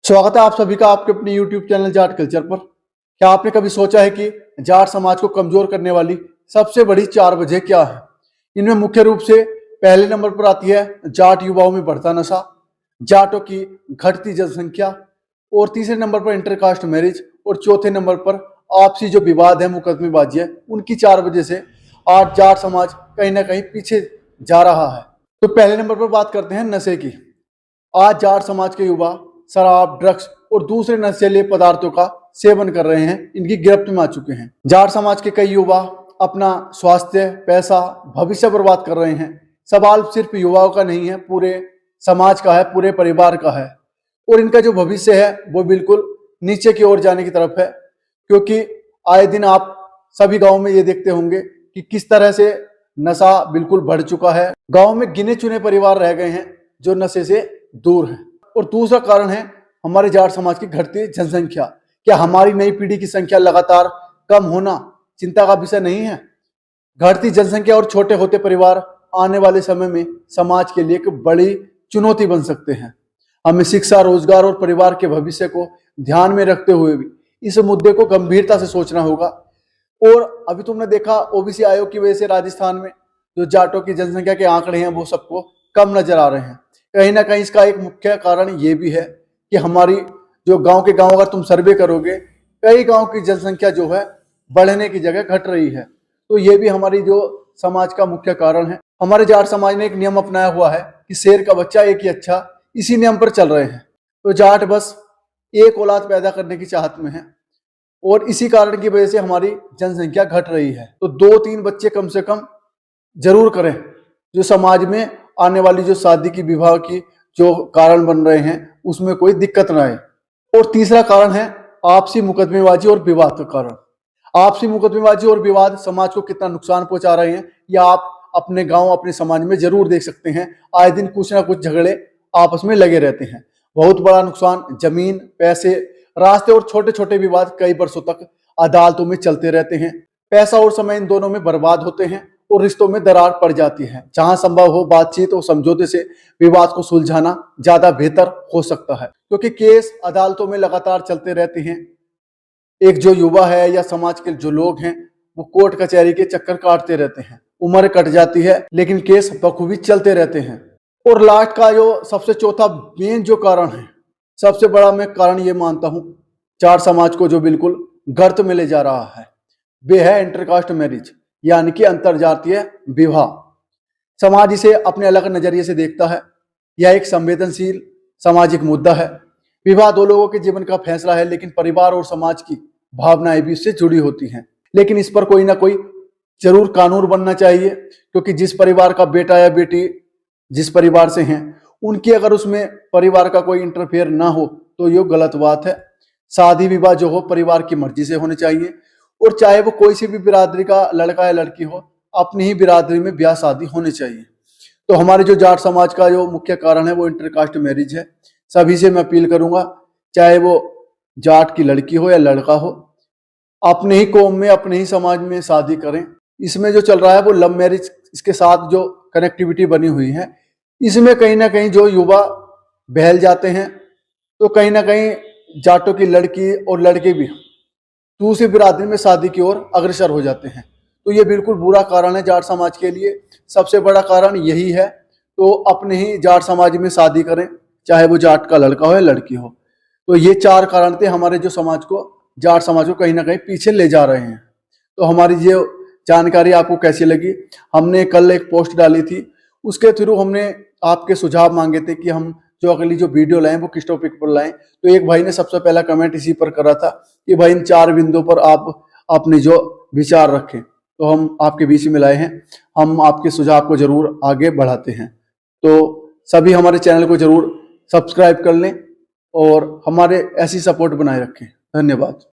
स्वागत है आप सभी का आपके अपने YouTube चैनल जाट कल्चर पर। क्या आपने कभी सोचा है कि जाट समाज को कमजोर करने वाली सबसे बड़ी 4 वजह क्या है? इनमें मुख्य रूप से पहले नंबर पर आती है जाट युवाओं में बढ़ता नशा, जाटों की घटती जनसंख्या, और तीसरे नंबर पर इंटरकास्ट मैरिज, और चौथे नंबर पर आपसी जो विवाद है, मुकदमेबाजी है। उनकी 4 वजह से आज जाट समाज कहीं ना कहीं पीछे जा रहा है। तो पहले नंबर पर बात करते हैं नशे की। आज जाट समाज के युवा शराब, ड्रग्स और दूसरे नशीले पदार्थों का सेवन कर रहे हैं, इनकी गिरफ्त में आ चुके हैं। जाट समाज के कई युवा अपना स्वास्थ्य, पैसा, भविष्य बर्बाद कर रहे हैं। सवाल सिर्फ युवाओं का नहीं है, पूरे समाज का है, पूरे परिवार का है। और इनका जो भविष्य है वो बिल्कुल नीचे की ओर जाने की तरफ है, क्योंकि आए दिन आप सभी गाँव में ये देखते होंगे कि किस तरह से नशा बिल्कुल बढ़ चुका है। गाँव में गिने चुने परिवार रह गए हैं जो नशे से दूर हैं। और दूसरा कारण है हमारे जाट समाज की घटती जनसंख्या। क्या हमारी नई पीढ़ी की संख्या लगातार कम होना चिंता का विषय नहीं है? घटती जनसंख्या और छोटे होते परिवार आने वाले समय में समाज के लिए एक बड़ी चुनौती बन सकते हैं। हमें शिक्षा, रोजगार और परिवार के भविष्य को ध्यान में रखते हुए भी इस मुद्दे को गंभीरता से सोचना होगा। और अभी तुमने देखा ओबीसी आयोग की वजह से राजस्थान में जो जाटों की जनसंख्या के आंकड़े हैं वो सबको कम नजर आ रहे हैं। कहीं ना कहीं इसका एक मुख्य कारण ये भी है कि हमारी जो गांव के गांव अगर तुम सर्वे करोगे, कई गांव की जनसंख्या जो है बढ़ने की जगह घट रही है। तो ये भी हमारी जो समाज का मुख्य कारण है। हमारे जाट समाज ने एक नियम अपनाया हुआ है कि शेर का बच्चा एक ही अच्छा, इसी नियम पर चल रहे हैं। तो जाट बस एक औलाद पैदा करने की चाहत में है, और इसी कारण की वजह से हमारी जनसंख्या घट रही है। तो 2-3 बच्चे कम से कम जरूर करें, जो समाज में आने वाली जो शादी की, विवाह की जो कारण बन रहे हैं उसमें कोई दिक्कत ना आए। और तीसरा कारण है आपसी मुकदमेबाजी और विवाद का कारण। आपसी मुकदमेबाजी और विवाद समाज को कितना नुकसान पहुंचा रहे हैं यह आप अपने गांव, अपने समाज में जरूर देख सकते हैं। आए दिन कुछ ना कुछ झगड़े आपस में लगे रहते हैं। बहुत बड़ा नुकसान जमीन, पैसे, रास्ते और छोटे छोटे विवाद कई वर्षों तक अदालतों में चलते रहते हैं। पैसा और समय इन दोनों में बर्बाद होते हैं और रिश्तों में दरार पड़ जाती है। जहां संभव हो बातचीत और समझौते से विवाद को सुलझाना ज्यादा बेहतर हो सकता है, क्योंकि केस अदालतों में लगातार चलते रहते हैं। एक जो युवा है या समाज के जो लोग हैं वो कोर्ट कचहरी के चक्कर काटते रहते हैं। उम्र कट जाती है लेकिन केस बखूबी चलते रहते हैं। और लास्ट का जो सबसे चौथा मेन जो कारण है, सबसे बड़ा मैं कारण ये मानता हूं जाट समाज को जो बिल्कुल गर्त में ले जा रहा है, वे है इंटरकास्ट मैरिज, यानी कि अंतरजातीय विवाह। समाज इसे अपने अलग नजरिए से देखता है। यह एक संवेदनशील सामाजिक मुद्दा है। विवाह दो लोगों के जीवन का फैसला है, लेकिन परिवार और समाज की भावनाएं भी इससे जुड़ी होती हैं। लेकिन इस पर कोई ना कोई जरूर कानून बनना चाहिए, क्योंकि जिस परिवार का बेटा या बेटी जिस परिवार से हैं, उनकी अगर उसमें परिवार का कोई इंटरफेयर ना हो तो ये गलत बात है। शादी विवाह जो हो परिवार की मर्जी से होने चाहिए, और चाहे वो कोई सी भी बिरादरी का लड़का या लड़की हो, अपनी ही बिरादरी में ब्याह शादी होनी चाहिए। तो हमारे जो जाट समाज का जो मुख्य कारण है वो इंटरकास्ट मैरिज है। सभी से मैं अपील करूंगा, चाहे वो जाट की लड़की हो या लड़का हो, अपने ही कौम में, अपने ही समाज में शादी करें। इसमें जो चल रहा है वो लव मैरिज, इसके साथ जो कनेक्टिविटी बनी हुई है, इसमें कहीं ना कहीं जो युवा बहल जाते हैं, तो कहीं ना कहीं जाटों की लड़की और लड़के भी दूसरी बिरादरी में शादी की ओर अग्रसर हो जाते हैं। तो ये बिल्कुल बुरा कारण है जाट समाज के लिए। सबसे बड़ा कारण यही है। तो अपने ही जाट समाज में शादी करें, चाहे वो जाट का लड़का हो या लड़की हो। तो ये 4 कारण थे हमारे जो समाज को, जाट समाज को कहीं ना कहीं पीछे ले जा रहे हैं। तो हमारी ये जानकारी आपको कैसी लगी? हमने कल एक पोस्ट डाली थी, उसके थ्रू हमने आपके सुझाव मांगे थे कि हम जो अगली जो वीडियो लाएं वो किस टॉपिक पर लाएं। तो एक भाई ने सबसे पहला कमेंट इसी पर करा था कि भाई इन 4 बिंदुओं पर आप अपने जो विचार रखें। तो हम आपके बीच में लाए हैं। हम आपके सुझाव को जरूर आगे बढ़ाते हैं। तो सभी हमारे चैनल को जरूर सब्सक्राइब कर लें और हमारे ऐसी सपोर्ट बनाए रखें। धन्यवाद।